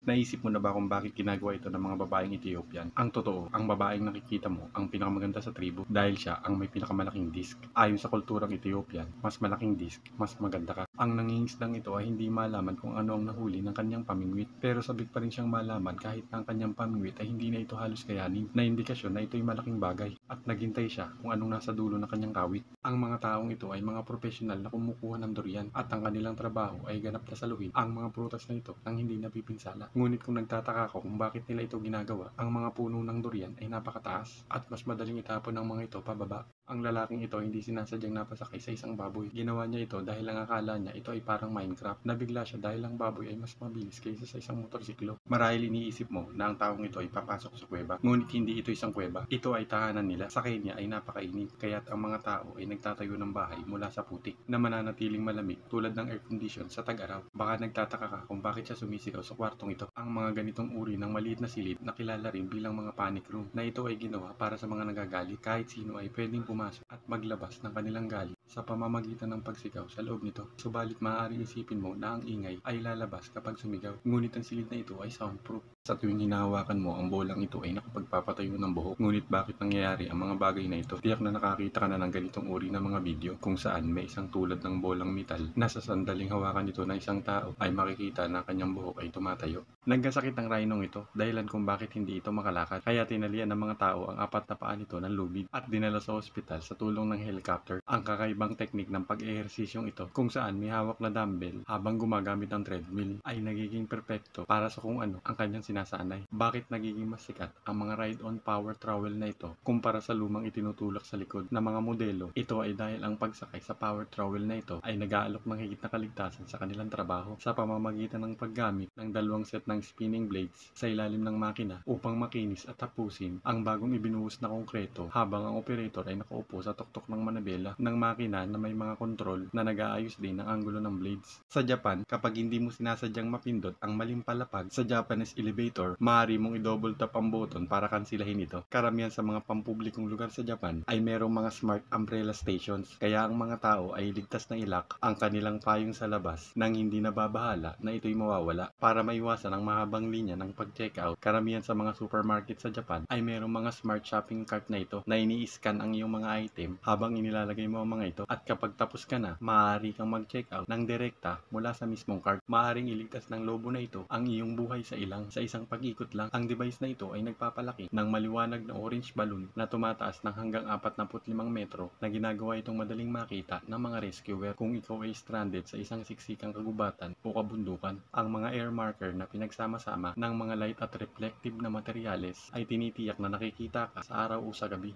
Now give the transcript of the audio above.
Naisip mo na ba kung bakit ginagawa ito ng mga babaeng Ethiopian? Ang totoo, ang babaeng nakikita mo ang pinakamaganda sa tribo dahil siya ang may pinakamalaking disk. Ayon sa kulturang Ethiopian, mas malaking disk, mas maganda ka. Ang nangingisdang ito ay hindi malaman kung ano ang nahuli ng kanyang pamingwit, pero sabik pa rin siyang malaman kahit na ang kanyang pamingwit ay hindi na ito halos kayanin, na indikasyon na ito'y malaking bagay at naghintay siya kung anong nasa dulo ng kanyang kawit. Ang mga taong ito ay mga profesional na kumukuha ng durian at ang kanilang trabaho ay ganap na saluhin ang mga prutas na ito nang hindi napipinsala. Ngunit kung nagtataka ako kung bakit nila ito ginagawa, ang mga puno ng durian ay napakataas at mas madaling itapon ng mga ito pababa. Ang lalaking ito hindi sinasadyang napasakay sa isang baboy. Ginawa niya ito dahil ang akala niya ito ay parang Minecraft. Nabigla siya dahil ang baboy ay mas mabilis kaysa sa isang motorsiklo. Marahil iniisip mo na ang taong ito ay papasok sa kuweba. Ngunit hindi ito isang kuweba. Ito ay tahanan nila. Sa Kenya ay napakainit, kaya't ang mga tao ay nagtatayo ng bahay mula sa putik na mananatiling malamig tulad ng air condition sa tag-araw. Baka nagtataka ka kung bakit siya sumisigaw sa kwartong ito. Ang mga ganitong uri ng maliit na silid na kilala rin bilang mga panic room na ito ay ginawa para sa mga nagagalit. Kahit sino ay pwedeng pumasok at maglabas ng kanilang galit sa pamamagitan ng pagsigaw sa loob nito. Subalit maaaring isipin mo na ang ingay ay lalabas kapag sumigaw. Ngunit ang silid na ito ay soundproof. Sa tuwing hinahawakan mo ang bolang ito ay nakapagpapatayo ng buhok. Ngunit bakit nangyayari ang mga bagay na ito? Tiyak na nakakita ka na ng ganitong uri ng mga video kung saan may isang tulad ng bolang metal na sa sandaling hawakan ito ng isang tao ay makikita na kanyang buhok ay tumatayo. Nagkasakit ang rhinong ito, dahilan kung bakit hindi ito makalakad. Kaya tinalian ng mga tao ang apat na paa nito ng lubid at dinala sa ospital sa tulong ng helicopter. Ang kakaibang teknik ng pag-ehersisyong ito kung saan may hawak na dumbbell habang gumagamit ng treadmill ay nagiging perpekto para sa kung ano ang kanyang sinasanay. Bakit nagiging mas sikat ang mga ride-on power trowel na ito kumpara sa lumang itinutulak sa likod ng mga modelo? Ito ay dahil ang pagsakay sa power trowel na ito ay nag-aalok ng higit na kaligtasan sa kanilang trabaho sa pamamagitan ng paggamit ng dalawang set ng spinning blades sa ilalim ng makina upang makinis at tapusin ang bagong ibinuhos na konkreto habang ang operator ay nakaupo sa tuktok ng manabela ng makina na may mga kontrol na nag-aayos din ng anggulo ng blades. Sa Japan, kapag hindi mo sinasadyang mapindot ang maling palapag sa Japanese elevator, maaari mong i-double tap ang button para kansilahin ito. Karamihan sa mga pampublikong lugar sa Japan ay merong mga smart umbrella stations, kaya ang mga tao ay ligtas na ilak ang kanilang payong sa labas nang hindi nababahala na ito'y mawawala. Para maiwasan ang mahabang linya ng pag-checkout, karamihan sa mga supermarket sa Japan ay merong mga smart shopping cart na ito na ini-scan ang iyong mga item habang inilalagay mo ang mga ito, at kapag tapos ka na, maaari kang mag-checkout ng direkta mula sa mismong cart. Maaaring iligtas ng lobo na ito ang iyong buhay sa isang pag-ikot lang. Ang device na ito ay nagpapalaki ng maliwanag na orange balloon na tumataas ng hanggang 45 metro na ginagawa itong madaling makita ng mga rescuer kung ikaw ay stranded sa isang siksikang kagubatan o kabundukan. Ang mga air marker na pinagsama-sama ng mga light at reflective na materyales ay tinitiyak na nakikita ka sa araw o sa gabi.